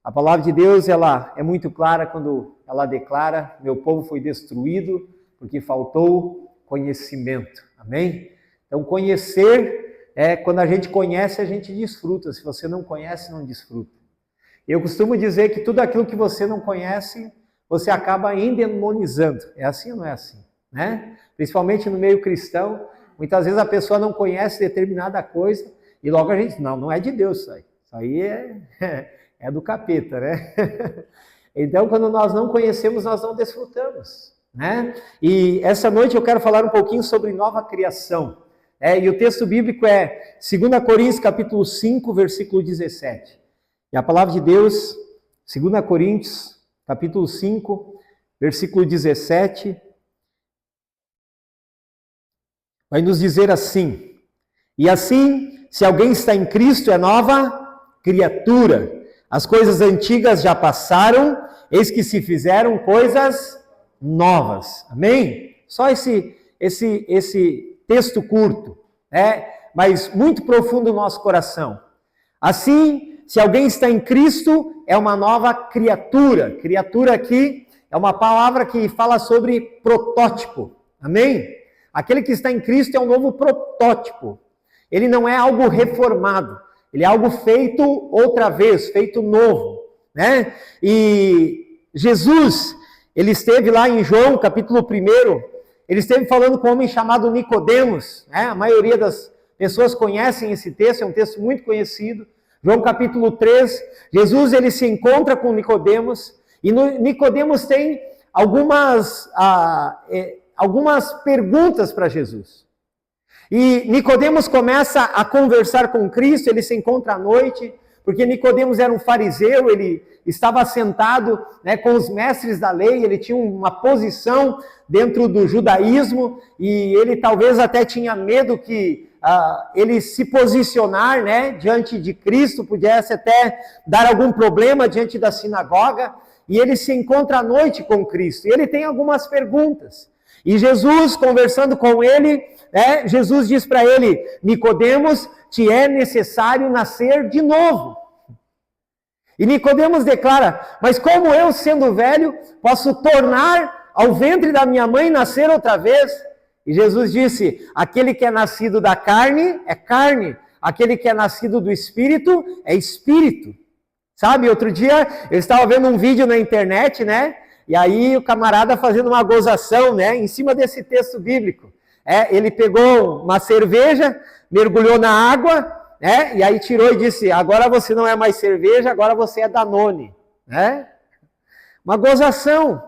A palavra de Deus, ela é muito clara quando ela declara: meu povo foi destruído porque faltou conhecimento. Amém? Então, conhecer, quando a gente conhece, a gente desfruta. Se você não conhece, não desfruta. Eu costumo dizer que tudo aquilo que você não conhece, você acaba endemonizando. É assim ou não é assim? Né? Principalmente no meio cristão, muitas vezes a pessoa não conhece determinada coisa e logo a gente, não é de Deus isso aí. Isso aí é do capeta, né? Então, quando nós não conhecemos, nós não desfrutamos, né? E essa noite eu quero falar um pouquinho sobre nova criação. E o texto bíblico é 2 Coríntios capítulo 5, versículo 17. E a palavra de Deus, 2 Coríntios capítulo 5, versículo 17, vai nos dizer assim: e assim, se alguém está em Cristo, é nova criatura. As coisas antigas já passaram, eis que se fizeram coisas novas. Amém? Só esse texto curto, mas muito profundo no nosso coração. Assim, se alguém está em Cristo, é uma nova criatura. Criatura aqui é uma palavra que fala sobre protótipo. Amém? Aquele que está em Cristo é um novo protótipo. Ele não é algo reformado. Ele é algo feito outra vez, feito novo, né? E Jesus, ele esteve lá em João, capítulo 1, ele esteve falando com um homem chamado Nicodemos, né? A maioria das pessoas conhecem esse texto, é um texto muito conhecido. João capítulo 3, Jesus, ele se encontra com Nicodemos, e Nicodemos tem algumas perguntas para Jesus. E Nicodemos começa a conversar com Cristo, ele se encontra à noite, porque Nicodemos era um fariseu, ele estava sentado, com os mestres da lei, ele tinha uma posição dentro do judaísmo, e ele talvez até tinha medo que ele se posicionar, diante de Cristo, pudesse até dar algum problema diante da sinagoga, e ele se encontra à noite com Cristo, e ele tem algumas perguntas. E Jesus, conversando com ele, Jesus diz para ele: Nicodemos, te é necessário nascer de novo. E Nicodemos declara: mas como eu, sendo velho, posso tornar ao ventre da minha mãe nascer outra vez? E Jesus disse: aquele que é nascido da carne é carne, aquele que é nascido do Espírito é Espírito. Sabe, outro dia eu estava vendo um vídeo na internet, e aí o camarada fazendo uma gozação, em cima desse texto bíblico. Ele pegou uma cerveja, mergulhou na água, e aí tirou e disse: agora você não é mais cerveja, agora você é Danone. Uma gozação,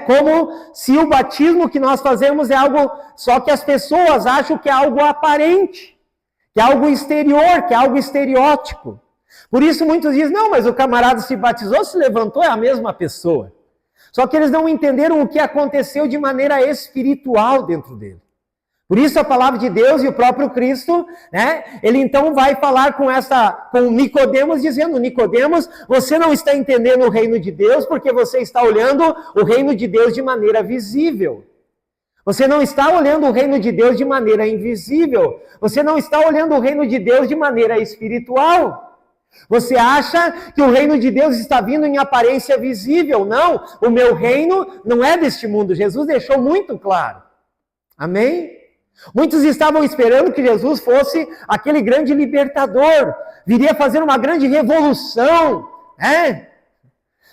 como se o batismo que nós fazemos é algo, só que as pessoas acham que é algo aparente, que é algo exterior, que é algo estereótipo. Por isso muitos dizem: não, mas o camarada se batizou, se levantou, é a mesma pessoa. Só que eles não entenderam o que aconteceu de maneira espiritual dentro dele. Por isso a palavra de Deus e o próprio Cristo, ele então vai falar com Nicodemos, dizendo: Nicodemos, você não está entendendo o reino de Deus porque você está olhando o reino de Deus de maneira visível. Você não está olhando o reino de Deus de maneira invisível. Você não está olhando o reino de Deus de maneira espiritual. Você acha que o reino de Deus está vindo em aparência visível? Não, o meu reino não é deste mundo. Jesus deixou muito claro. Amém? Muitos estavam esperando que Jesus fosse aquele grande libertador, viria fazer uma grande revolução,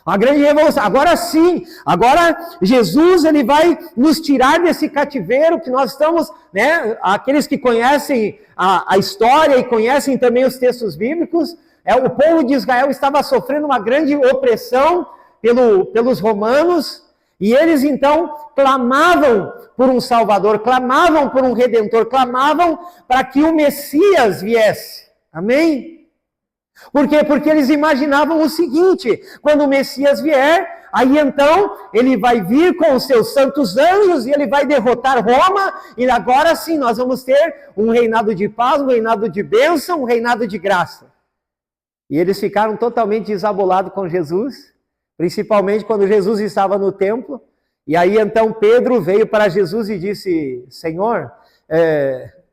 Uma grande revolução. Agora sim, agora Jesus, ele vai nos tirar desse cativeiro que nós estamos, aqueles que conhecem a história e conhecem também os textos bíblicos, o povo de Israel estava sofrendo uma grande opressão pelos romanos, e eles então clamavam por um Salvador, clamavam por um Redentor, clamavam para que o Messias viesse. Amém? Por quê? Porque eles imaginavam o seguinte: quando o Messias vier, aí então ele vai vir com os seus santos anjos e ele vai derrotar Roma, e agora sim nós vamos ter um reinado de paz, um reinado de bênção, um reinado de graça. E eles ficaram totalmente desabolados com Jesus, principalmente quando Jesus estava no templo. E aí então Pedro veio para Jesus e disse: Senhor,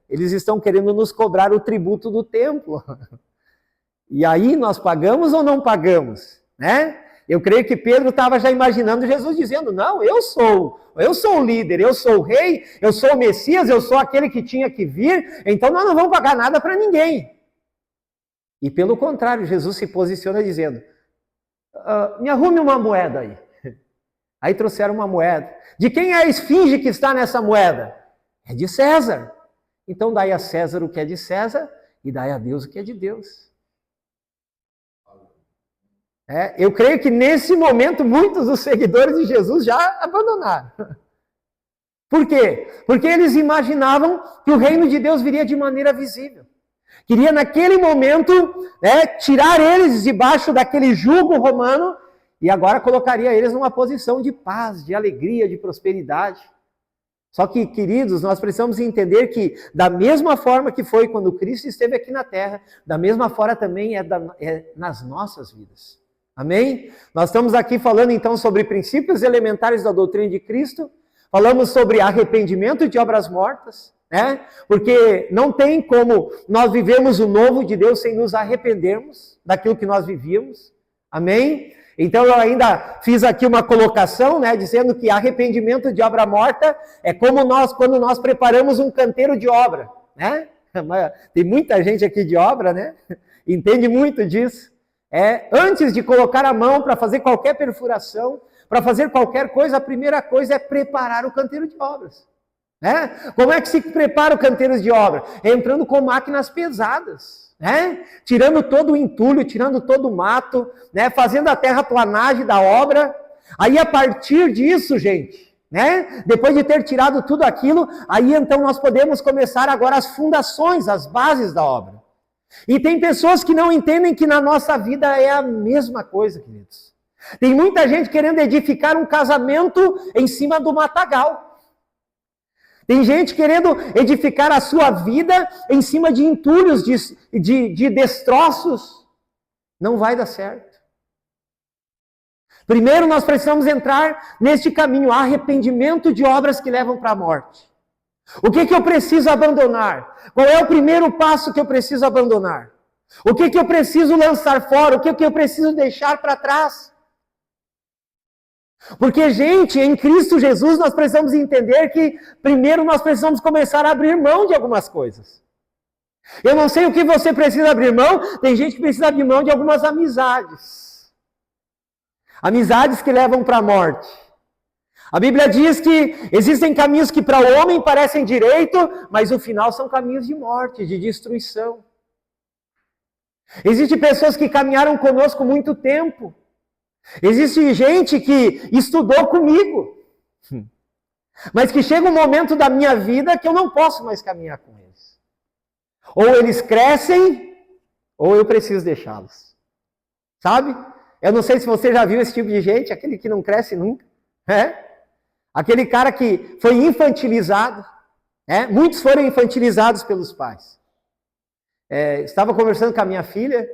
eles estão querendo nos cobrar o tributo do templo. E aí nós pagamos ou não pagamos? né? Eu creio que Pedro estava já imaginando Jesus dizendo, não, eu sou o líder, eu sou o rei, eu sou o Messias, eu sou aquele que tinha que vir, então nós não vamos pagar nada para ninguém. E pelo contrário, Jesus se posiciona dizendo, me arrume uma moeda aí. Aí trouxeram uma moeda. De quem é a esfinge que está nessa moeda? É de César. Então dai a César o que é de César e dai a Deus o que é de Deus. Eu creio que nesse momento muitos dos seguidores de Jesus já abandonaram. Por quê? Porque eles imaginavam que o reino de Deus viria de maneira visível. Queria naquele momento tirar eles debaixo daquele jugo romano e agora colocaria eles numa posição de paz, de alegria, de prosperidade. Só que, queridos, nós precisamos entender que da mesma forma que foi quando Cristo esteve aqui na terra, da mesma forma também é nas nossas vidas. Amém? Nós estamos aqui falando então sobre princípios elementares da doutrina de Cristo, falamos sobre arrependimento de obras mortas, né? Porque não tem como nós vivemos o novo de Deus sem nos arrependermos daquilo que nós vivíamos. Amém? Então eu ainda fiz aqui uma colocação, né, dizendo que arrependimento de obra morta é como quando nós preparamos um canteiro de obra, né? Tem muita gente aqui de obra, né? Entende muito disso. Antes de colocar a mão para fazer qualquer perfuração, para fazer qualquer coisa, a primeira coisa é preparar o canteiro de obras. Como é que se prepara o canteiro de obra? Entrando com máquinas pesadas, tirando todo o entulho, tirando todo o mato, fazendo a terraplanagem da obra. Aí a partir disso, gente, depois de ter tirado tudo aquilo, aí então nós podemos começar agora as fundações, as bases da obra. E tem pessoas que não entendem que na nossa vida é a mesma coisa, queridos. Tem muita gente querendo edificar um casamento em cima do matagal. Tem gente querendo edificar a sua vida em cima de entulhos, de destroços. Não vai dar certo. Primeiro nós precisamos entrar neste caminho, arrependimento de obras que levam para a morte. O que eu preciso abandonar? Qual é o primeiro passo que eu preciso abandonar? O que eu preciso lançar fora? O que eu preciso deixar para trás? Porque, gente, em Cristo Jesus nós precisamos entender que primeiro nós precisamos começar a abrir mão de algumas coisas. Eu não sei o que você precisa abrir mão, tem gente que precisa abrir mão de algumas amizades. Amizades que levam para a morte. A Bíblia diz que existem caminhos que para o homem parecem direito, mas no final são caminhos de morte, de destruição. Existem pessoas que caminharam conosco muito tempo. Existe gente que estudou comigo, mas que chega um momento da minha vida que eu não posso mais caminhar com eles. Ou eles crescem, ou eu preciso deixá-los. Sabe? Eu não sei se você já viu esse tipo de gente, aquele que não cresce nunca. Aquele cara que foi infantilizado. Muitos foram infantilizados pelos pais. Estava conversando com a minha filha,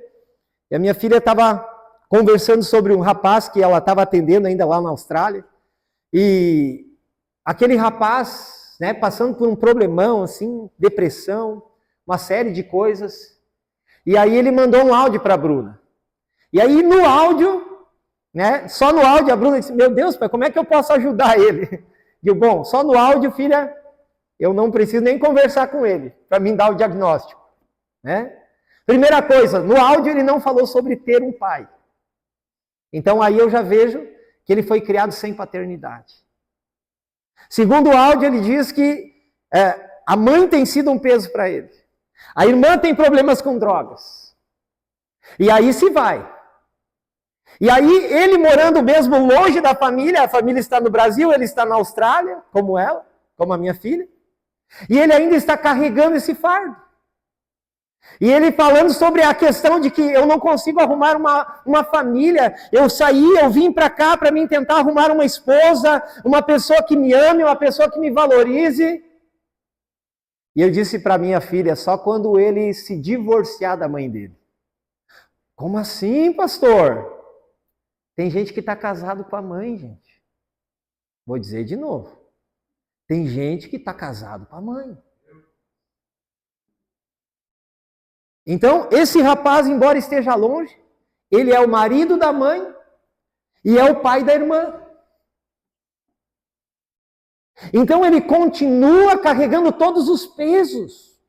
e a minha filha estava conversando sobre um rapaz que ela estava atendendo ainda lá na Austrália, e aquele rapaz, passando por um problemão, assim, depressão, uma série de coisas, e aí ele mandou um áudio para a Bruna. E aí no áudio, só no áudio a Bruna disse, meu Deus, pai, como é que eu posso ajudar ele? Digo, bom, só no áudio, filha, eu não preciso nem conversar com ele, para mim dar o diagnóstico. Primeira coisa, no áudio ele não falou sobre ter um pai. Então aí eu já vejo que ele foi criado sem paternidade. Segundo o áudio, ele diz que a mãe tem sido um peso para ele. A irmã tem problemas com drogas. E aí se vai. E aí ele morando mesmo longe da família, a família está no Brasil, ele está na Austrália, como ela, como a minha filha. E ele ainda está carregando esse fardo. E ele falando sobre a questão de que eu não consigo arrumar uma família, eu vim para cá para mim tentar arrumar uma esposa, uma pessoa que me ame, uma pessoa que me valorize. E eu disse para minha filha, só quando ele se divorciar da mãe dele. Como assim, pastor? Tem gente que está casado com a mãe, gente. Vou dizer de novo. Tem gente que está casado com a mãe. Então, esse rapaz, embora esteja longe, ele é o marido da mãe e é o pai da irmã. Então ele continua carregando todos os pesos.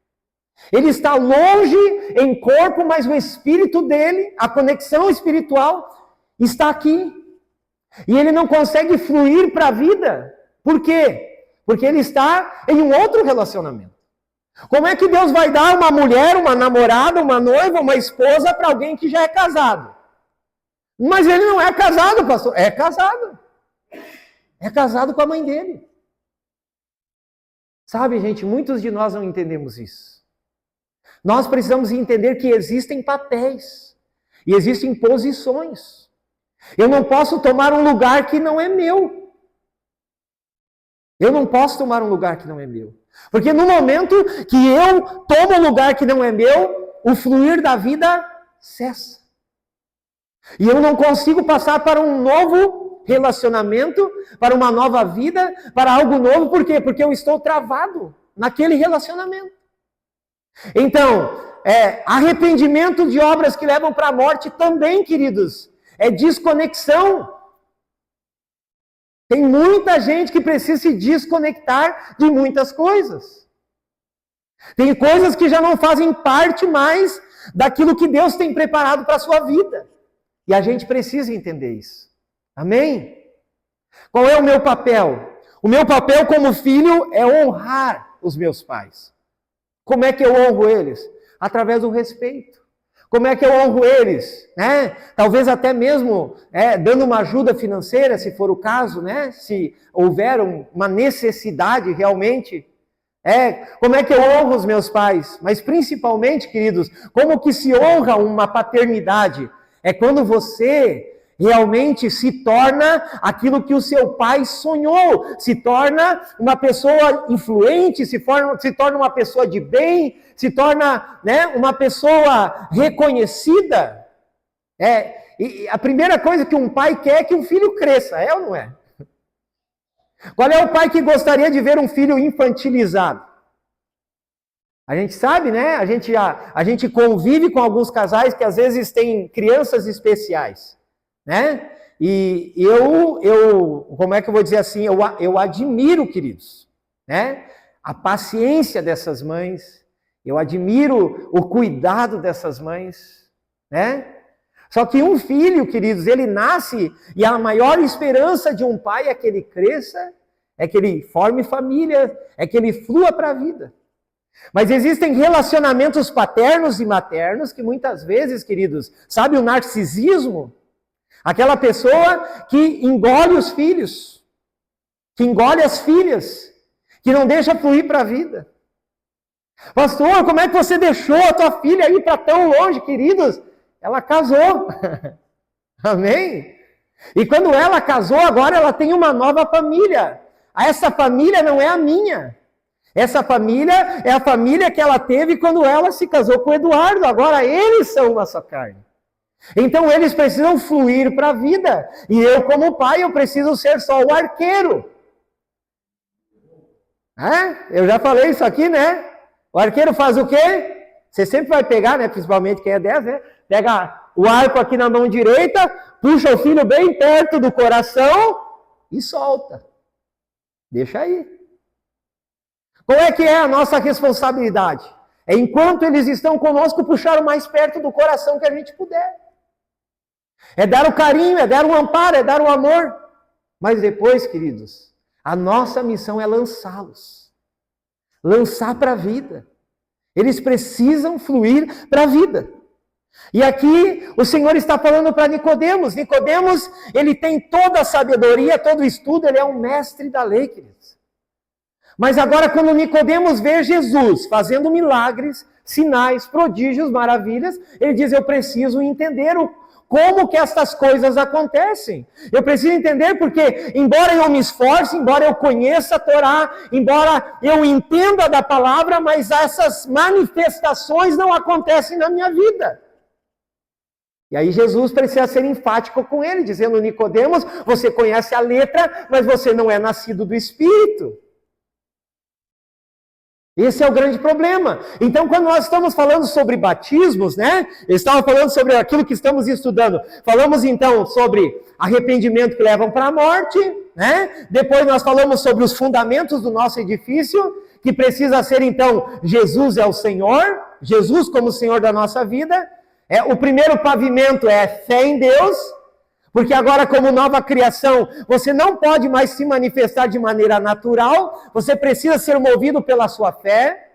Ele está longe em corpo, mas o espírito dele, a conexão espiritual, está aqui. E ele não consegue fluir para a vida. Por quê? Porque ele está em um outro relacionamento. Como é que Deus vai dar uma mulher, uma namorada, uma noiva, uma esposa para alguém que já é casado? Mas ele não é casado, pastor. É casado. É casado com a mãe dele. Sabe, gente, muitos de nós não entendemos isso. Nós precisamos entender que existem papéis e existem posições. Eu não posso tomar um lugar que não é meu. Eu não posso tomar um lugar que não é meu. Porque no momento que eu tomo um lugar que não é meu, o fluir da vida cessa. E eu não consigo passar para um novo relacionamento, para uma nova vida, para algo novo. Por quê? Porque eu estou travado naquele relacionamento. Então, arrependimento de obras que levam para a morte também, queridos, é desconexão. Tem muita gente que precisa se desconectar de muitas coisas. Tem coisas que já não fazem parte mais daquilo que Deus tem preparado para a sua vida. E a gente precisa entender isso. Amém? Qual é o meu papel? O meu papel como filho é honrar os meus pais. Como é que eu honro eles? Através do respeito. Como é que eu honro eles? Talvez até mesmo dando uma ajuda financeira, se for o caso, se houver uma necessidade realmente. Como é que eu honro os meus pais? Mas principalmente, queridos, como que se honra uma paternidade? É quando você realmente se torna aquilo que o seu pai sonhou, se torna uma pessoa influente, se torna uma pessoa de bem, se torna uma pessoa reconhecida. E a primeira coisa que um pai quer é que um filho cresça, é ou não é? Qual é o pai que gostaria de ver um filho infantilizado? A gente sabe, a gente convive com alguns casais que às vezes têm crianças especiais. E como é que eu vou dizer assim, eu admiro, queridos, a paciência dessas mães, eu admiro o cuidado dessas mães, Só que um filho, queridos, ele nasce e a maior esperança de um pai é que ele cresça, é que ele forme família, é que ele flua para a vida. Mas existem relacionamentos paternos e maternos que muitas vezes, queridos, sabe o narcisismo? Aquela pessoa que engole os filhos, que engole as filhas, que não deixa fluir para a vida. Pastor, como é que você deixou a tua filha ir para tão longe, queridos? Ela casou. Amém? E quando ela casou, agora ela tem uma nova família. Essa família não é a minha. Essa família é a família que ela teve quando ela se casou com o Eduardo. Agora eles são uma só carne. Então eles precisam fluir para a vida. E eu, como pai, eu preciso ser só o arqueiro. Eu já falei isso aqui, O arqueiro faz o quê? Você sempre vai pegar, principalmente quem é 10, Pega o arco aqui na mão direita, puxa o filho bem perto do coração e solta. Deixa aí. Qual é que é a nossa responsabilidade? É enquanto eles estão conosco, puxar o mais perto do coração que a gente puder. É dar o carinho, é dar o amparo, é dar o amor. Mas depois, queridos, a nossa missão é lançá-los. Lançar para a vida. Eles precisam fluir para a vida. E aqui o Senhor está falando para Nicodemos. Nicodemos, ele tem toda a sabedoria, todo o estudo, ele é um mestre da lei, queridos. Mas agora quando Nicodemos vê Jesus fazendo milagres, sinais, prodígios, maravilhas, ele diz, eu preciso entender como que estas coisas acontecem. Eu preciso entender porque, embora eu me esforce, embora eu conheça a Torá, embora eu entenda da palavra, mas essas manifestações não acontecem na minha vida. E aí Jesus precisa ser enfático com ele, dizendo, Nicodemos, você conhece a letra, mas você não é nascido do Espírito. Esse é o grande problema. Então, quando nós estamos falando sobre batismos, né? Eu estava falando sobre aquilo que estamos estudando. Falamos então sobre arrependimento que levam para a morte, né? Depois nós falamos sobre os fundamentos do nosso edifício, que precisa ser então Jesus é o Senhor, Jesus como Senhor da nossa vida. O primeiro pavimento é fé em Deus, porque agora, como nova criação, você não pode mais se manifestar de maneira natural, você precisa ser movido pela sua fé.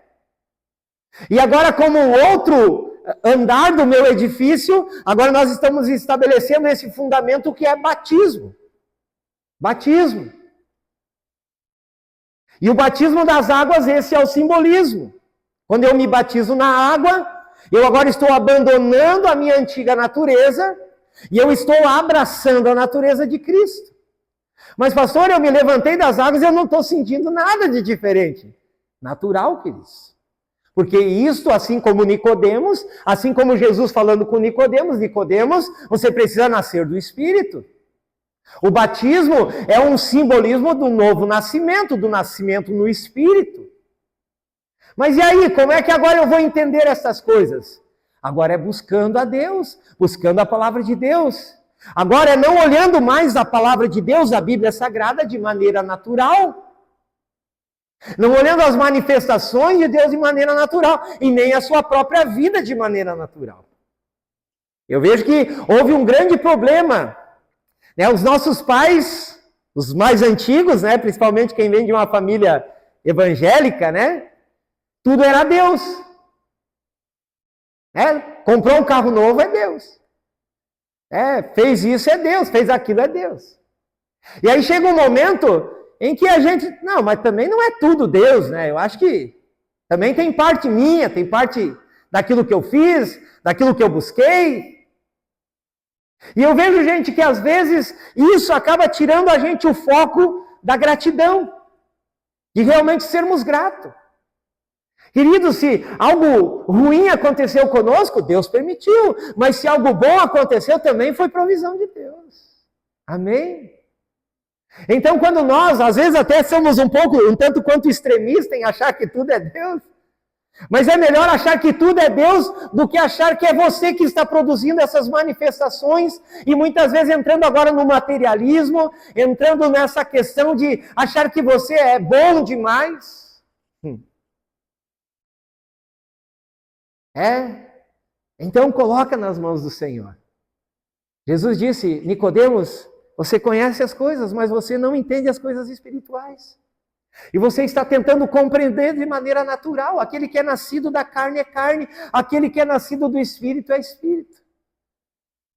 E agora, como outro andar do meu edifício, agora nós estamos estabelecendo esse fundamento que é batismo. Batismo. E o batismo das águas, esse é o simbolismo. Quando eu me batizo na água, eu agora estou abandonando a minha antiga natureza, e eu estou abraçando a natureza de Cristo. Mas, pastor, eu me levantei das águas e eu não estou sentindo nada de diferente. Natural, queridos. Porque isto, assim como Nicodemos, assim como Jesus falando com Nicodemos, Nicodemos, você precisa nascer do Espírito. O batismo é um simbolismo do novo nascimento, do nascimento no Espírito. Mas e aí, como é que agora eu vou entender essas coisas? Agora é buscando a Deus, buscando a palavra de Deus. Agora é não olhando mais a palavra de Deus, a Bíblia Sagrada, de maneira natural. Não olhando as manifestações de Deus de maneira natural, e nem a sua própria vida de maneira natural. Eu vejo que houve um grande problema. Né? Os nossos pais, os mais antigos, né? Principalmente quem vem de uma família evangélica, né? Tudo era Deus. Comprou um carro novo, é Deus. Fez isso, é Deus. Fez aquilo, é Deus. E aí chega um momento em que a gente... Não, mas também não é tudo Deus, né? Eu acho que também tem parte minha, tem parte daquilo que eu fiz, daquilo que eu busquei. E eu vejo, gente, que às vezes isso acaba tirando a gente o foco da gratidão. De realmente sermos gratos. Querido, se algo ruim aconteceu conosco, Deus permitiu. Mas se algo bom aconteceu, também foi provisão de Deus. Amém? Então, quando nós, às vezes até somos um tanto quanto extremistas em achar que tudo é Deus, mas é melhor achar que tudo é Deus do que achar que é você que está produzindo essas manifestações e muitas vezes entrando agora no materialismo, entrando nessa questão de achar que você é bom demais. Então coloca nas mãos do Senhor. Jesus disse, Nicodemos, você conhece as coisas, mas você não entende as coisas espirituais. E você está tentando compreender de maneira natural. Aquele que é nascido da carne é carne, aquele que é nascido do Espírito é Espírito.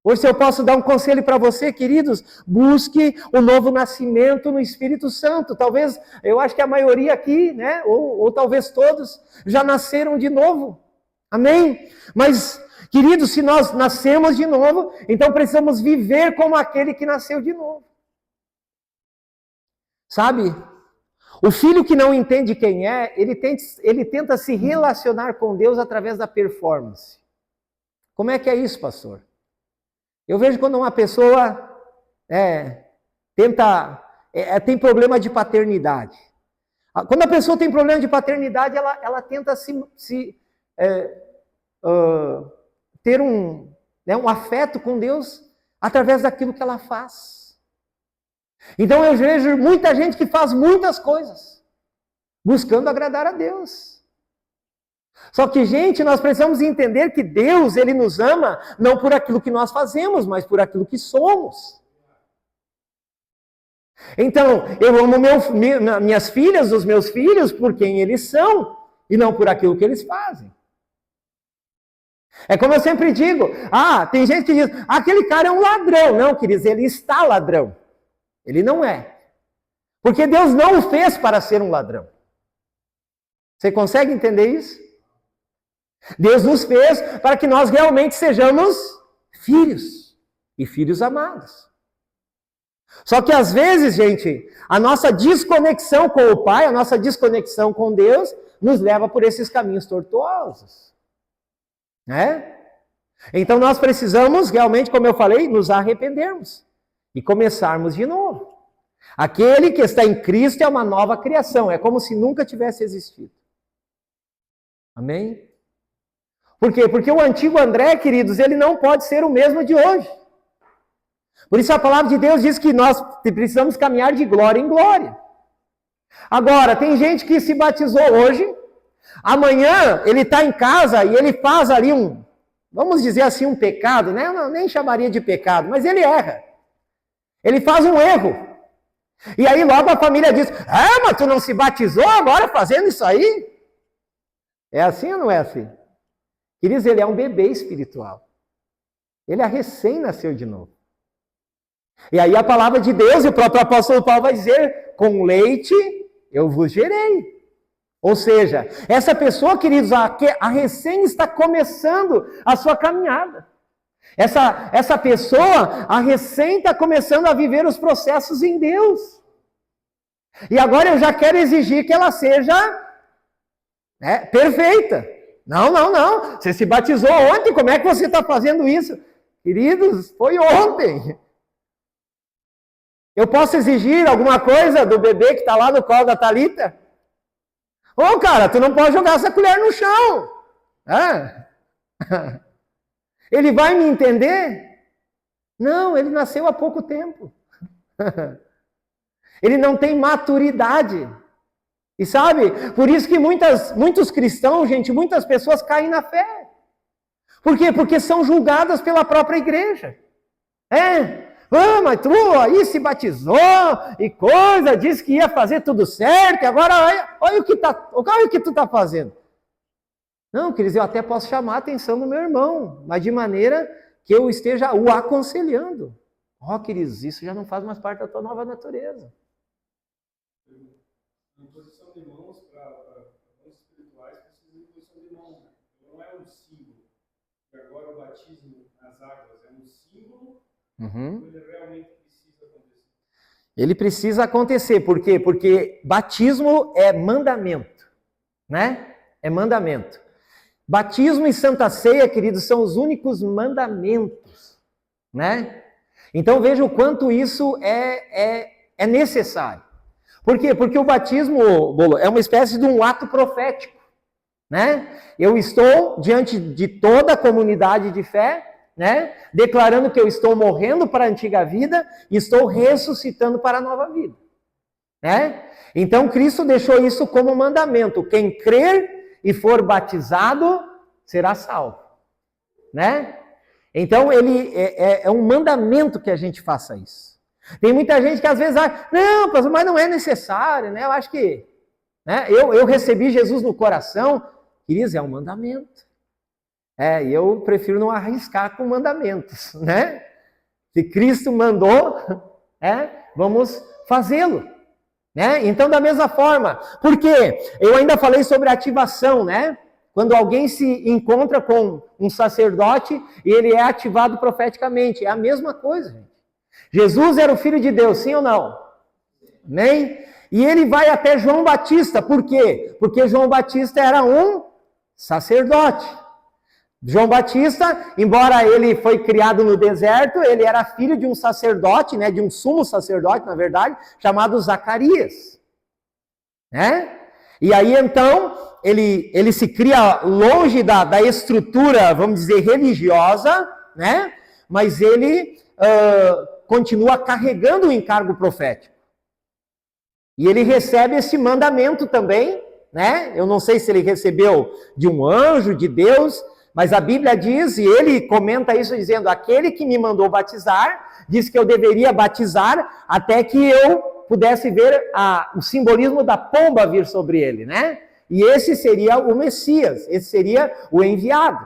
Hoje, se eu posso dar um conselho para você, queridos, busque o novo nascimento no Espírito Santo. Talvez, eu acho que a maioria aqui, né, ou talvez todos, já nasceram de novo. Amém? Mas, queridos, se nós nascemos de novo, então precisamos viver como aquele que nasceu de novo. Sabe? O filho que não entende quem é, ele tenta se relacionar com Deus através da performance. Como é que é isso, pastor? Eu vejo quando uma pessoa tem problema de paternidade. Quando a pessoa tem problema de paternidade, ela tenta ter um afeto com Deus através daquilo que ela faz. Então eu vejo muita gente que faz muitas coisas, buscando agradar a Deus. Só que, gente, nós precisamos entender que Deus, Ele nos ama, não por aquilo que nós fazemos, mas por aquilo que somos. Então, eu amo minhas filhas, os meus filhos, por quem eles são, e não por aquilo que eles fazem. É como eu sempre digo, tem gente que diz, aquele cara é um ladrão. Não, queridos, ele está ladrão. Ele não é. Porque Deus não o fez para ser um ladrão. Você consegue entender isso? Deus nos fez para que nós realmente sejamos filhos. E filhos amados. Só que às vezes, gente, a nossa desconexão com o Pai, a nossa desconexão com Deus, nos leva por esses caminhos tortuosos. Né? Então nós precisamos realmente, como eu falei, nos arrependermos. E começarmos de novo. Aquele que está em Cristo é uma nova criação. É como se nunca tivesse existido. Amém? Por quê? Porque o antigo André, queridos, ele não pode ser o mesmo de hoje. Por isso a palavra de Deus diz que nós precisamos caminhar de glória em glória. Agora, tem gente que se batizou hoje, amanhã ele está em casa e ele faz ali vamos dizer assim, um pecado, né? Eu nem chamaria de pecado, mas ele erra. Ele faz um erro. E aí logo a família diz, mas tu não se batizou agora fazendo isso aí? É assim ou não é assim? Queridos, ele é um bebê espiritual. Ele é recém-nasceu de novo. E aí a palavra de Deus, e o próprio apóstolo Paulo vai dizer, com leite eu vos gerei. Ou seja, essa pessoa, queridos, a recém está começando a sua caminhada. Essa pessoa, a recém está começando a viver os processos em Deus. E agora eu já quero exigir que ela seja perfeita. Não. Você se batizou ontem, como é que você está fazendo isso? Queridos, foi ontem. Eu posso exigir alguma coisa do bebê que está lá no colo da Thalita? Cara, tu não pode jogar essa colher no chão. Ele vai me entender? Não, ele nasceu há pouco tempo. Ele não tem maturidade. E sabe, por isso que muitos cristãos, gente, muitas pessoas caem na fé. Por quê? Porque são julgadas pela própria igreja. Mas tu aí se batizou e coisa, disse que ia fazer tudo certo, e agora olha o que tu está fazendo. Não, queridos, eu até posso chamar a atenção do meu irmão, mas de maneira que eu esteja o aconselhando. Queridos, isso já não faz mais parte da tua nova natureza. Em posição de mãos para mãos espirituais, precisa de posição de mãos. Né? Então não é um símbolo. E agora o batismo nas águas é um símbolo. Ele realmente precisa acontecer. Ele precisa acontecer, por quê? Porque batismo é mandamento, né? É mandamento. Batismo e Santa Ceia, queridos, são os únicos mandamentos, né? Então veja o quanto isso é necessário. Por quê? Porque o batismo, Bolo, é uma espécie de um ato profético, né? Eu estou diante de toda a comunidade de fé, né? Declarando que eu estou morrendo para a antiga vida e estou ressuscitando para a nova vida, né? Então Cristo deixou isso como mandamento. Quem crer e for batizado será salvo, né? Então ele é um mandamento que a gente faça isso. Tem muita gente que às vezes acha, não, pastor, mas não é necessário, né? Eu acho que, né? Eu recebi Jesus no coração, queridos, é um mandamento. E eu prefiro não arriscar com mandamentos, né? Se Cristo mandou, vamos fazê-lo, né? Então, da mesma forma, porque eu ainda falei sobre ativação, né? Quando alguém se encontra com um sacerdote e ele é ativado profeticamente, é a mesma coisa, gente. Jesus era o Filho de Deus, sim ou não? Amém? E ele vai até João Batista, por quê? Porque João Batista era um sacerdote. João Batista, embora ele foi criado no deserto, ele era filho de um sacerdote, né, de um sumo sacerdote, na verdade, chamado Zacarias, né? E aí então ele se cria longe da estrutura, vamos dizer, religiosa, né? Mas ele continua carregando o encargo profético. E ele recebe esse mandamento também, né? Eu não sei se ele recebeu de um anjo, de Deus, mas a Bíblia diz, e ele comenta isso dizendo, aquele que me mandou batizar, disse que eu deveria batizar até que eu pudesse ver o simbolismo da pomba vir sobre ele, né? E esse seria o Messias, esse seria o enviado.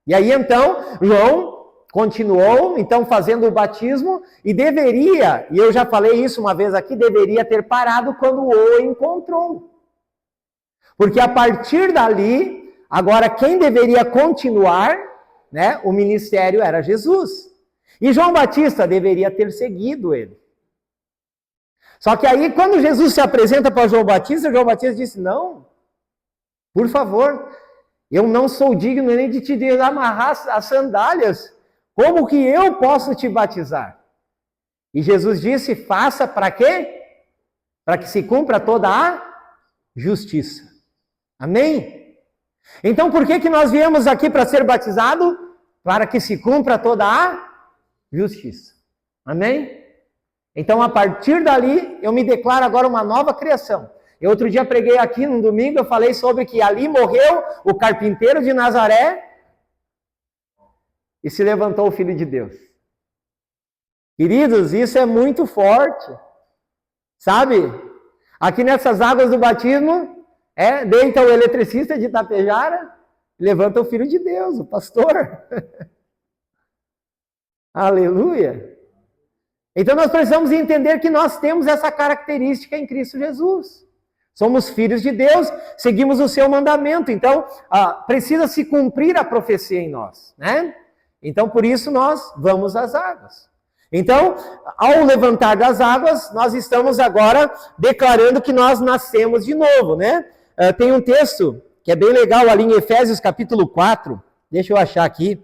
E aí então, João continuou, então, fazendo o batismo, e deveria, e eu já falei isso uma vez aqui, deveria ter parado quando o encontrou. Porque a partir dali, agora, quem deveria continuar, né, o ministério era Jesus. E João Batista deveria ter seguido ele. Só que aí, quando Jesus se apresenta para João Batista disse, não, por favor, eu não sou digno nem de te amarrar as sandálias. Como que eu posso te batizar? E Jesus disse, faça para quê? Para que se cumpra toda a justiça. Amém? Então, por que nós viemos aqui para ser batizado? Para que se cumpra toda a justiça. Amém? Então, a partir dali, eu me declaro agora uma nova criação. Eu outro dia preguei aqui, num domingo, eu falei sobre que ali morreu o carpinteiro de Nazaré e se levantou o Filho de Deus. Queridos, isso é muito forte. Sabe? Aqui nessas águas do batismo, deita o eletricista de Itapejara, levanta o Filho de Deus, o pastor. Aleluia! Então nós precisamos entender que nós temos essa característica em Cristo Jesus. Somos filhos de Deus, seguimos o seu mandamento. Então, precisa se cumprir a profecia em nós, né? Então, por isso nós vamos às águas. Então, ao levantar das águas, nós estamos agora declarando que nós nascemos de novo, né? Tem um texto que é bem legal ali em Efésios capítulo 4. Deixa eu achar aqui.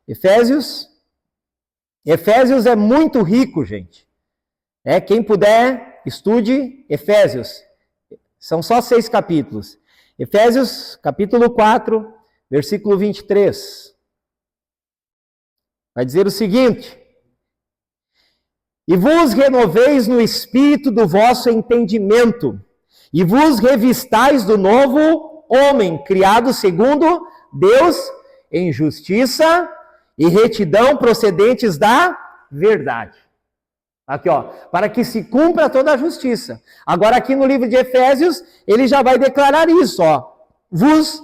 Efésios é muito rico, gente. Quem puder, estude Efésios. São só 6 capítulos. Efésios, capítulo 4, versículo 23. Vai dizer o seguinte: e vos renoveis no espírito do vosso entendimento, e vos revistais do novo homem, criado segundo Deus, em justiça e retidão procedentes da verdade. Aqui, ó, para que se cumpra toda a justiça. Agora aqui no livro de Efésios, ele já vai declarar isso, ó. Vos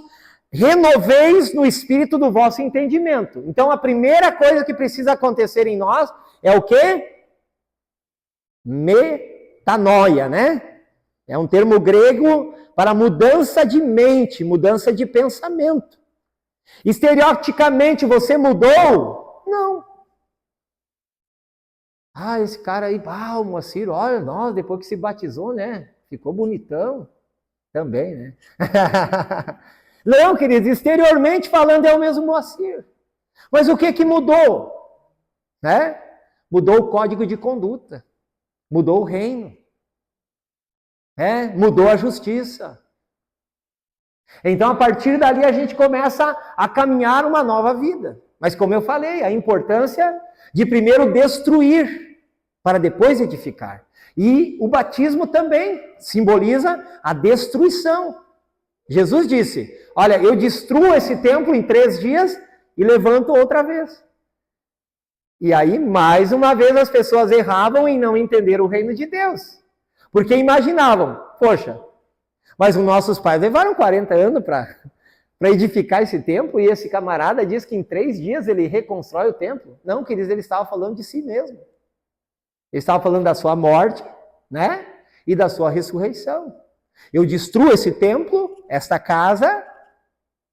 renoveis no espírito do vosso entendimento. Então a primeira coisa que precisa acontecer em nós é o quê? Metanoia, né? É um termo grego para mudança de mente, mudança de pensamento. Estereotipicamente você mudou? Não. Esse cara aí, o Moacir, olha, nossa, depois que se batizou, né? Ficou bonitão. Também, né? Não, queridos, exteriormente falando é o mesmo Moacir. Mas o que mudou? Né? Mudou o código de conduta. Mudou o reino. Mudou a justiça. Então, a partir dali, a gente começa a caminhar uma nova vida. Mas, como eu falei, a importância de primeiro destruir, para depois edificar. E o batismo também simboliza a destruição. Jesus disse, olha, eu destruo esse templo em 3 dias e levanto outra vez. E aí, mais uma vez, as pessoas erravam em não entender o reino de Deus. Porque imaginavam, poxa, mas os nossos pais levaram 40 anos para edificar esse templo, e esse camarada diz que em 3 dias ele reconstrói o templo. Não, queridos, ele estava falando de si mesmo. Ele estava falando da sua morte, né? E da sua ressurreição. Eu destruo esse templo, esta casa,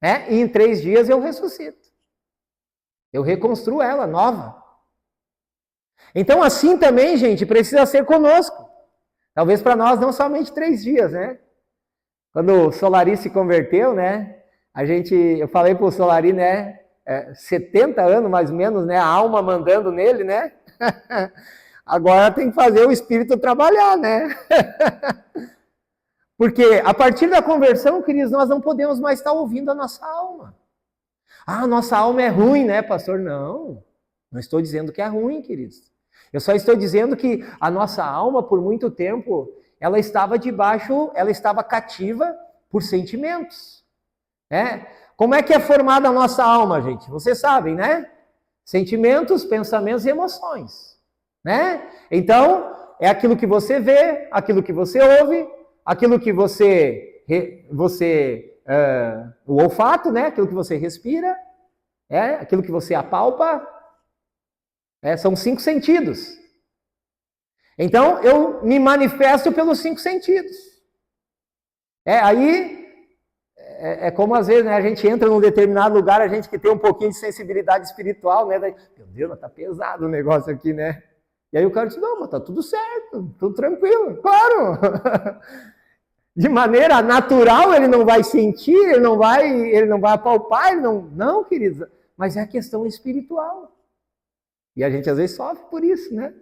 né? E em 3 dias eu ressuscito. Eu reconstruo ela, nova. Então assim também, gente, precisa ser conosco. Talvez para nós não somente 3 dias, né? Quando o Solari se converteu, né? Eu falei para o Solari, né? 70 anos mais ou menos, né? A alma mandando nele, né? Agora tem que fazer o espírito trabalhar, né? Porque a partir da conversão, queridos, nós não podemos mais estar ouvindo a nossa alma. Nossa alma é ruim, né, pastor? Não estou dizendo que é ruim, queridos. Eu só estou dizendo que a nossa alma, por muito tempo, ela estava cativa por sentimentos. Como é que é formada a nossa alma, gente? Vocês sabem, né? Sentimentos, pensamentos e emoções. Né? Então, é aquilo que você vê, aquilo que você ouve, aquilo que o olfato, né? Aquilo que você respira, aquilo que você apalpa, são 5 sentidos. Então, eu me manifesto pelos 5 sentidos. Aí, como às vezes, né, a gente entra num determinado lugar, a gente que tem um pouquinho de sensibilidade espiritual, né? Meu Deus, mas tá pesado o negócio aqui, né? E aí o cara diz, não, mas tá tudo certo, tudo tranquilo. Claro! De maneira natural ele não vai sentir, ele não vai apalpar, não, queridos. Mas é a questão espiritual. E a gente às vezes sofre por isso, né?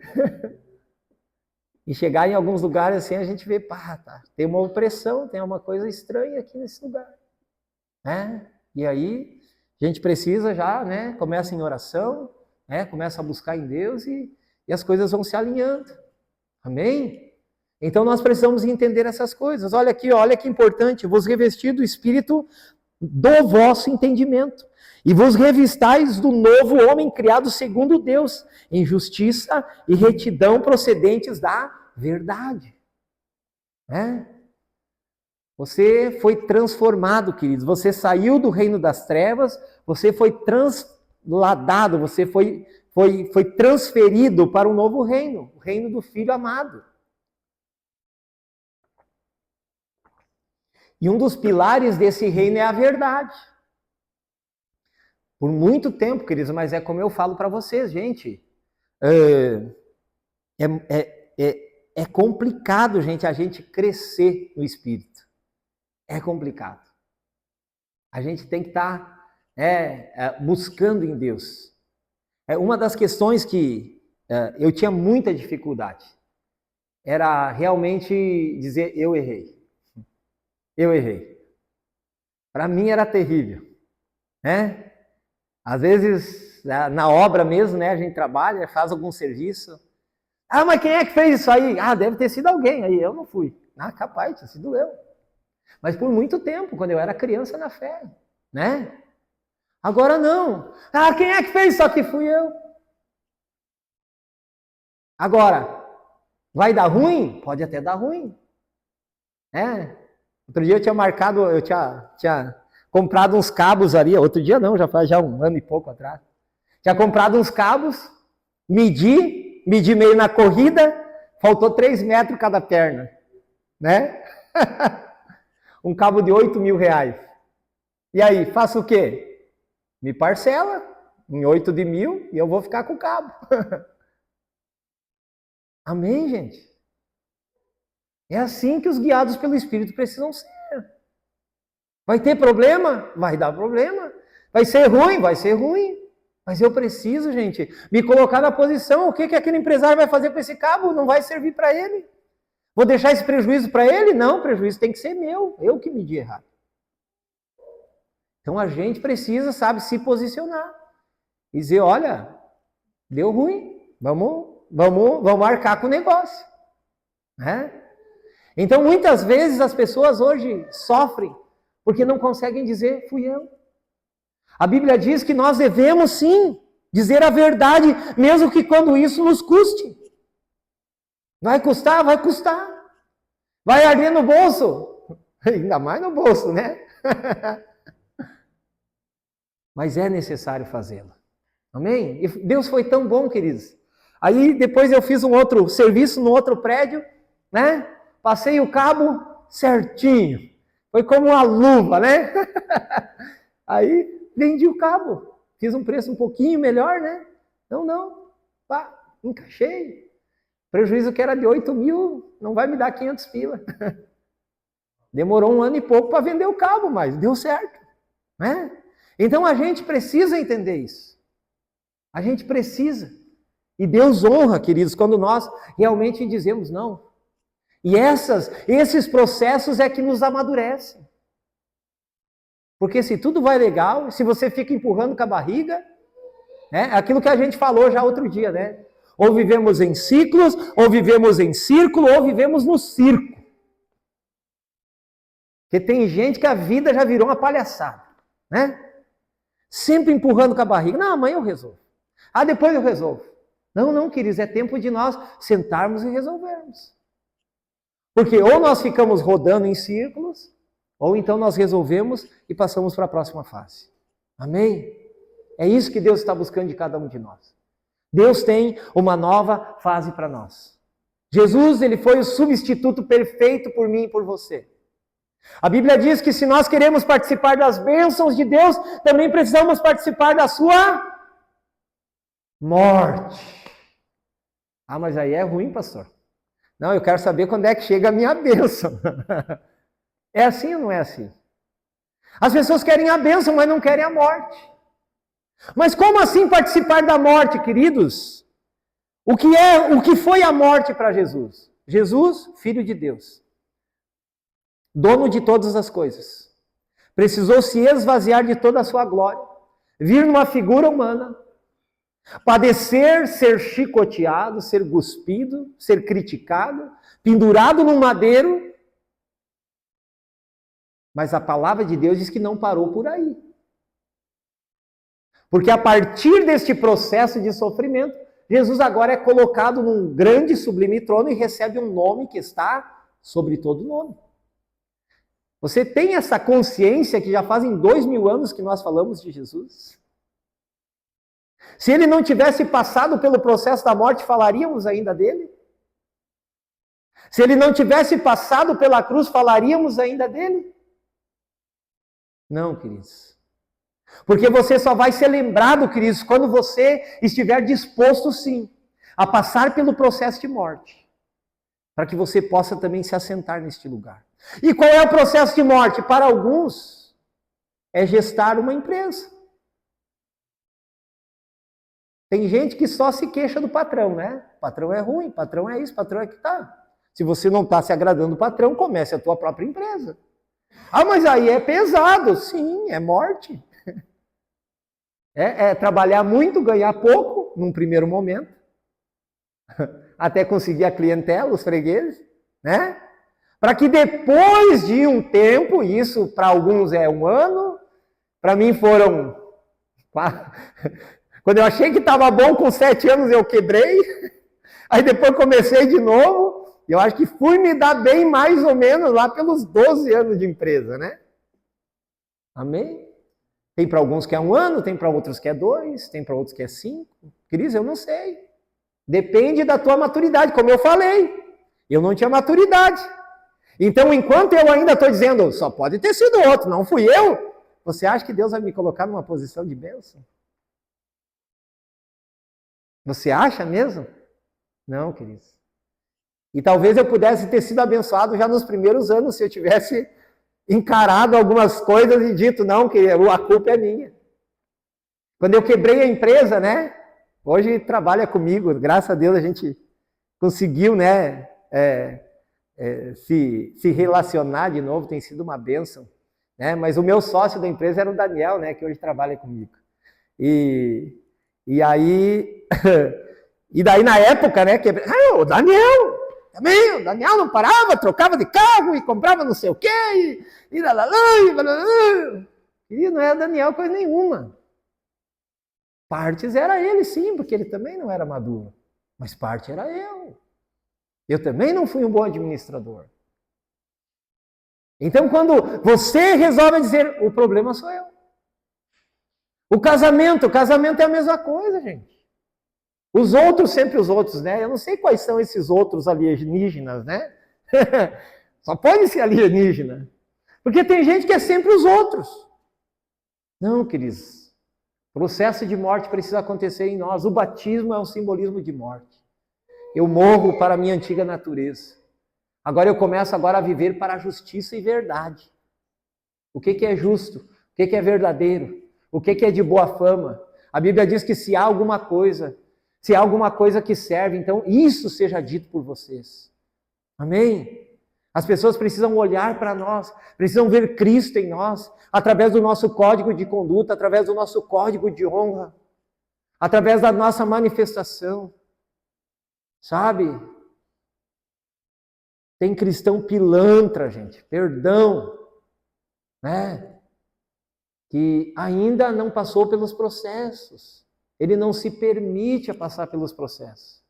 E chegar em alguns lugares assim, a gente vê, tem uma opressão, tem uma coisa estranha aqui nesse lugar. né? E aí, a gente precisa já, né? Começa em oração, né? Começa a buscar em Deus e as coisas vão se alinhando. Amém? Então nós precisamos entender essas coisas. Olha aqui, olha que importante. Vos revestir do Espírito do vosso entendimento. E vos revistais do novo homem criado segundo Deus, em justiça e retidão procedentes da verdade. Né? Você foi transformado, queridos. Você saiu do reino das trevas, você foi transladado, você foi transferido para um novo reino, o reino do Filho amado. E um dos pilares desse reino é a verdade. Por muito tempo, queridos, mas é como eu falo para vocês, gente. É complicado, gente, a gente crescer no Espírito. É complicado. A gente tem que estar buscando em Deus. Uma das questões que eu tinha muita dificuldade era realmente dizer, eu errei. Eu errei. Para mim era terrível, né? Às vezes, na obra mesmo, né, a gente trabalha, faz algum serviço. Ah, mas quem é que fez isso aí? Ah, deve ter sido alguém. Aí eu não fui. Ah, capaz, tinha sido eu. Mas por muito tempo, quando eu era criança na fé, né? Agora não. Ah, quem é que fez isso aqui? Fui eu. Agora, vai dar ruim? Pode até dar ruim. Outro dia eu tinha comprado uns cabos ali, outro dia não, já faz um ano e pouco atrás. Tinha comprado uns cabos, medi meio na corrida, faltou 3 metros cada perna, né? Um cabo de 8 mil reais. E aí, faço o quê? Me parcela em 8 de 1.000 e eu vou ficar com o cabo. Amém, gente? É assim que os guiados pelo Espírito precisam ser. Vai ter problema? Vai dar problema. Vai ser ruim? Vai ser ruim. Mas eu preciso, gente, me colocar na posição. O que aquele empresário vai fazer com esse cabo? Não vai servir para ele. Vou deixar esse prejuízo para ele? Não, o prejuízo tem que ser meu. Eu que medi errado. Então a gente precisa, sabe, se posicionar. E dizer, olha, deu ruim. Vamos arcar com o negócio. Né? Então muitas vezes as pessoas hoje sofrem porque não conseguem dizer, fui eu. A Bíblia diz que nós devemos sim dizer a verdade, mesmo que quando isso nos custe. Vai custar? Vai custar. Vai arder no bolso? Ainda mais no bolso, né? Mas é necessário fazê-lo. Amém? E Deus foi tão bom, queridos. Aí depois eu fiz um outro serviço no outro prédio, né? Passei o cabo certinho. Foi como uma luva, né? Aí vendi o cabo. Fiz um preço um pouquinho melhor, né? Não. Pá, encaixei. Prejuízo que era de 8 mil, não vai me dar 500 pila. Demorou 1 ano e pouco para vender o cabo, mas deu certo. Né? Então a gente precisa entender isso. A gente precisa. E Deus honra, queridos, quando nós realmente dizemos não. E esses processos é que nos amadurecem. Porque se tudo vai legal, se você fica empurrando com a barriga, né? Aquilo que a gente falou já outro dia, né? Ou vivemos em ciclos, ou vivemos em círculo, ou vivemos no circo. Porque tem gente que a vida já virou uma palhaçada, né? Sempre empurrando com a barriga. Não, amanhã eu resolvo. Ah, depois eu resolvo. Não, queridos, é tempo de nós sentarmos e resolvermos. Porque ou nós ficamos rodando em círculos, ou então nós resolvemos e passamos para a próxima fase. Amém? É isso que Deus está buscando de cada um de nós. Deus tem uma nova fase para nós. Jesus, ele foi o substituto perfeito por mim e por você. A Bíblia diz que se nós queremos participar das bênçãos de Deus, também precisamos participar da sua morte. Ah, mas aí é ruim, pastor. Não, eu quero saber quando é que chega a minha bênção. É assim ou não é assim? As pessoas querem a bênção, mas não querem a morte. Mas como assim participar da morte, queridos? O que foi a morte para Jesus? Jesus, Filho de Deus, dono de todas as coisas, precisou se esvaziar de toda a sua glória, vir numa figura humana, padecer, ser chicoteado, ser cuspido, ser criticado, pendurado num madeiro. Mas a palavra de Deus diz que não parou por aí. Porque a partir deste processo de sofrimento, Jesus agora é colocado num grande sublime trono e recebe um nome que está sobre todo nome. Você tem essa consciência que já fazem 2000 anos que nós falamos de Jesus? Se ele não tivesse passado pelo processo da morte, falaríamos ainda dele? Se ele não tivesse passado pela cruz, falaríamos ainda dele? Não, queridos. Porque você só vai ser lembrado, queridos, quando você estiver disposto, sim, a passar pelo processo de morte, para que você possa também se assentar neste lugar. E qual é o processo de morte? Para alguns, é gestar uma empresa. Tem gente que só se queixa do patrão, né? O patrão é ruim, o patrão é isso, o patrão é que tá. Se você não está se agradando do patrão, comece a tua própria empresa. Ah, mas aí é pesado. Sim, é morte. É trabalhar muito, ganhar pouco, num primeiro momento, até conseguir a clientela, os fregueses, né? Para que depois de um tempo, isso para alguns é 1 ano, para mim foram... Quando eu achei que estava bom, com 7 anos eu quebrei, aí depois comecei de novo, e eu acho que fui me dar bem mais ou menos lá pelos 12 anos de empresa, né? Amém? Tem para alguns que é 1 ano, tem para outros que é 2, tem para outros que é 5. Cris, eu não sei. Depende da tua maturidade, como eu falei. Eu não tinha maturidade. Então, enquanto eu ainda estou dizendo, só pode ter sido outro, não fui eu, você acha que Deus vai me colocar numa posição de bênção? Você acha mesmo? Não, queridos. E talvez eu pudesse ter sido abençoado já nos primeiros anos, se eu tivesse encarado algumas coisas e dito, não, que a culpa é minha. Quando eu quebrei a empresa, né? Hoje trabalha comigo, graças a Deus a gente conseguiu, né? Se relacionar de novo, tem sido uma bênção. Né? Mas o meu sócio da empresa era o Daniel, né? Que hoje trabalha comigo. E aí, e daí na época, né? O Daniel! Também, o Daniel não parava, trocava de carro e comprava não sei o quê, e não era Daniel coisa nenhuma. Partes era ele, sim, porque ele também não era maduro. Mas parte era eu. Eu também não fui um bom administrador. Então, quando você resolve dizer, o problema sou eu. O casamento é a mesma coisa, gente. Os outros, sempre os outros, né? Eu não sei quais são esses outros alienígenas, né? Só pode ser alienígena. Porque tem gente que é sempre os outros. Não, queridos. O processo de morte precisa acontecer em nós. O batismo é um simbolismo de morte. Eu morro para a minha antiga natureza. Agora eu começo a viver para a justiça e verdade. O que é justo? O que é verdadeiro? O que é de boa fama? A Bíblia diz que se há alguma coisa que serve, então isso seja dito por vocês. Amém? As pessoas precisam olhar para nós, precisam ver Cristo em nós, através do nosso código de conduta, através do nosso código de honra, através da nossa manifestação. Sabe? Tem cristão pilantra, gente, perdão, né? Que ainda não passou pelos processos. Ele não se permite a passar pelos processos.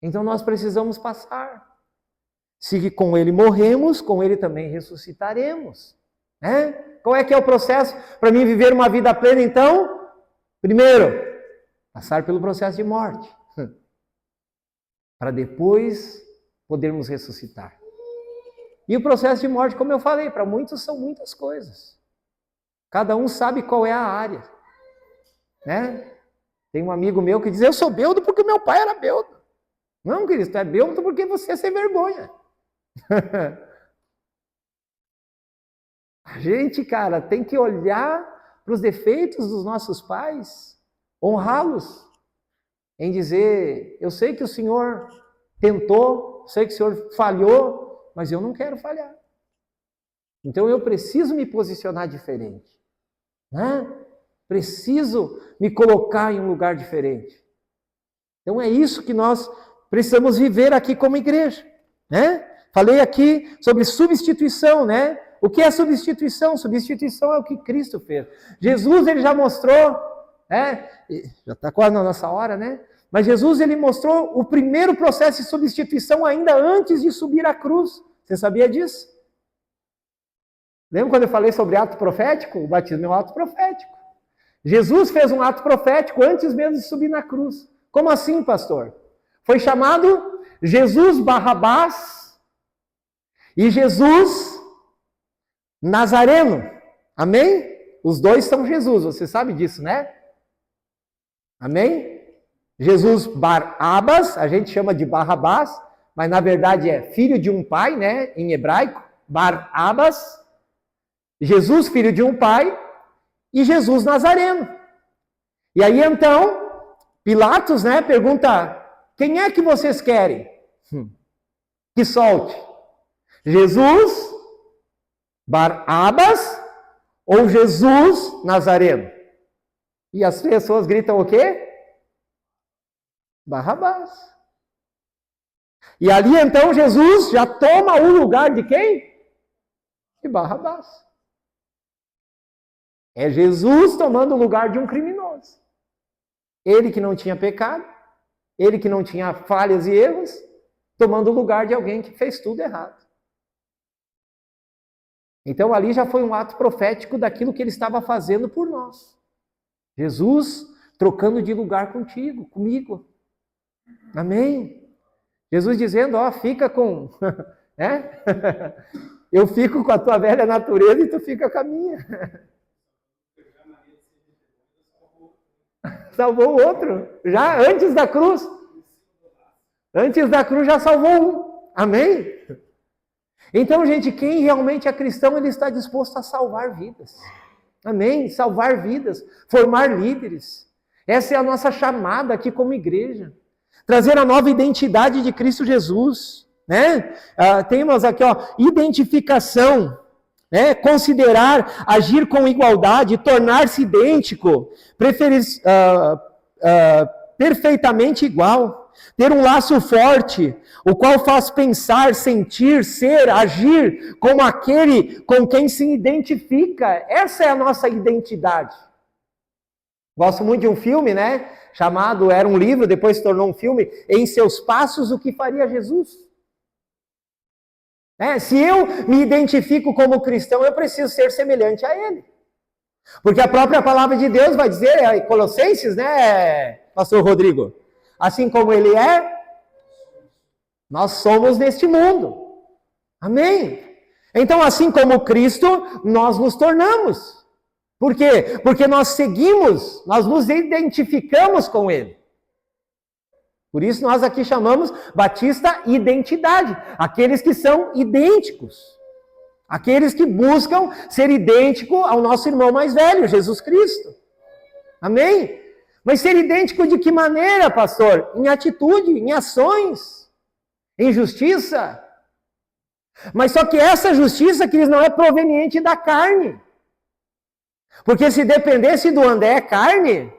Então nós precisamos passar. Se com ele morremos, com ele também ressuscitaremos. Né? Qual é que é o processo para mim viver uma vida plena, então? Primeiro, passar pelo processo de morte. Para depois podermos ressuscitar. E o processo de morte, como eu falei, para muitos são muitas coisas. Cada um sabe qual é a área. Né? Tem um amigo meu que diz, eu sou bêbado porque meu pai era bêbado. Não, querido, tu é bêbado porque você é sem vergonha. A gente, cara, tem que olhar para os defeitos dos nossos pais, honrá-los, em dizer, eu sei que o Senhor tentou, sei que o Senhor falhou, mas eu não quero falhar. Então eu preciso me posicionar diferente, né? Preciso me colocar em um lugar diferente. Então é isso que nós precisamos viver aqui como igreja, né? Falei aqui sobre substituição, né? O que é substituição? Substituição é o que Cristo fez. Jesus, ele já mostrou, né? Já está quase na nossa hora, né? Mas Jesus, ele mostrou o primeiro processo de substituição ainda antes de subir à cruz. Você sabia disso? Lembra quando eu falei sobre ato profético? O batismo é um ato profético. Jesus fez um ato profético antes mesmo de subir na cruz. Como assim, pastor? Foi chamado Jesus Barrabás e Jesus Nazareno. Amém? Os dois são Jesus, você sabe disso, né? Amém? Jesus Barabas, a gente chama de Barrabás, mas na verdade é filho de um pai, né? Em hebraico, Barabas. Jesus, filho de um pai, e Jesus Nazareno. E aí então, Pilatos, né, pergunta, quem é que vocês querem que solte? Jesus Barabas ou Jesus Nazareno? E as pessoas gritam o quê? Barrabás. E ali então Jesus já toma o lugar de quem? De Barrabás. É Jesus tomando o lugar de um criminoso. Ele que não tinha pecado, ele que não tinha falhas e erros, tomando o lugar de alguém que fez tudo errado. Então ali já foi um ato profético daquilo que ele estava fazendo por nós. Jesus trocando de lugar contigo, comigo. Amém? Jesus dizendo, ó, fica com... né? Eu fico com a tua velha natureza e tu fica com a minha. Salvou o outro, já antes da cruz. Antes da cruz já salvou um. Amém? Então, gente, quem realmente é cristão, ele está disposto a salvar vidas. Amém? Salvar vidas, formar líderes. Essa é a nossa chamada aqui como igreja. Trazer a nova identidade de Cristo Jesus. Né? Temos aqui, ó, identificação. Considerar, agir com igualdade, tornar-se idêntico, perfeitamente igual, ter um laço forte, o qual faz pensar, sentir, ser, agir como aquele com quem se identifica. Essa é a nossa identidade. Gosto muito de um filme, né? Chamado, era um livro, depois se tornou um filme, Em Seus Passos, o que faria Jesus? Se eu me identifico como cristão, eu preciso ser semelhante a ele. Porque a própria palavra de Deus vai dizer, em Colossenses, né, pastor Rodrigo? Assim como ele é, nós somos neste mundo. Amém? Então, assim como Cristo, nós nos tornamos. Por quê? Porque nós seguimos, nós nos identificamos com ele. Por isso nós aqui chamamos Batista identidade. Aqueles que são idênticos. Aqueles que buscam ser idêntico ao nosso irmão mais velho, Jesus Cristo. Amém? Mas ser idêntico de que maneira, pastor? Em atitude, em ações, em justiça. Mas só que essa justiça, queridos, não é proveniente da carne. Porque se dependesse do André carne,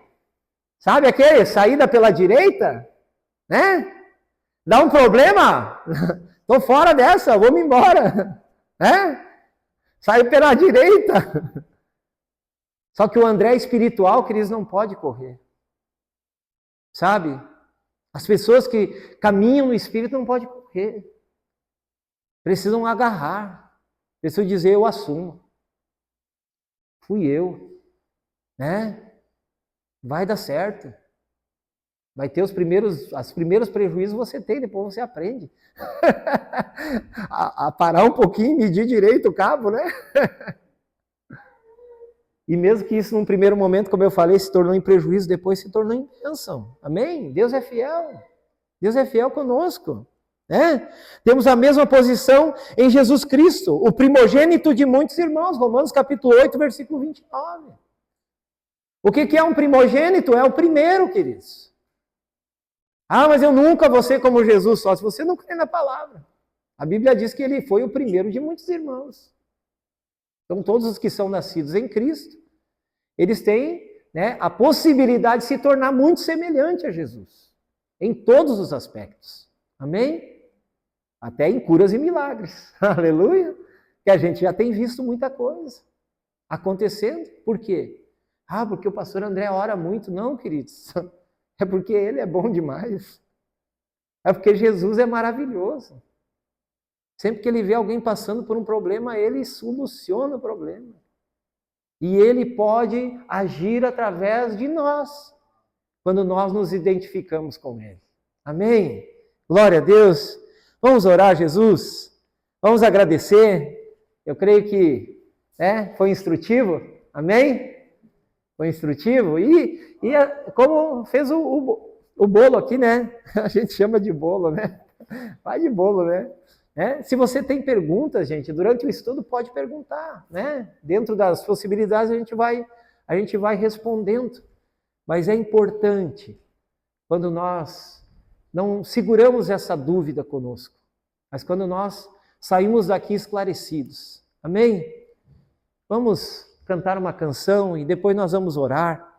sabe aquele, saída pela direita, né? Dá um problema, tô fora dessa, vou me embora, né? Saiu pela direita. Só que o André espiritual, queridos, não pode correr. Sabe? As pessoas que caminham no Espírito não podem correr. Precisam agarrar. Precisam dizer, eu assumo. Fui eu. Né? Vai dar certo. Vai ter os primeiros prejuízos você tem, depois você aprende. a parar um pouquinho, medir direito o cabo, né? E mesmo que isso num primeiro momento, como eu falei, se tornou em prejuízo, depois se tornou em bênção. Amém? Deus é fiel. Deus é fiel conosco. Né? Temos a mesma posição em Jesus Cristo, o primogênito de muitos irmãos. Romanos capítulo 8, versículo 29. O que é um primogênito? É o primeiro, queridos. Ah, mas eu nunca vou ser como Jesus só, se você não crê na palavra. A Bíblia diz que ele foi o primeiro de muitos irmãos. Então, todos os que são nascidos em Cristo, eles têm, né, a possibilidade de se tornar muito semelhante a Jesus, em todos os aspectos. Amém? Até em curas e milagres. Aleluia! Que a gente já tem visto muita coisa acontecendo. Por quê? Porque o pastor André ora muito. Não, queridos. É porque ele é bom demais. É porque Jesus é maravilhoso. Sempre que ele vê alguém passando por um problema, ele soluciona o problema. E ele pode agir através de nós, quando nós nos identificamos com ele. Amém? Glória a Deus. Vamos orar, Jesus? Vamos agradecer? Eu creio que foi instrutivo. Amém? Foi instrutivo. E como fez o bolo aqui, né? A gente chama de bolo, né? Vai de bolo, né? Se você tem perguntas, gente, durante o estudo pode perguntar, né? Dentro das possibilidades a gente vai respondendo. Mas é importante quando nós não seguramos essa dúvida conosco, mas quando nós saímos daqui esclarecidos. Amém? Vamos cantar uma canção e depois nós vamos orar.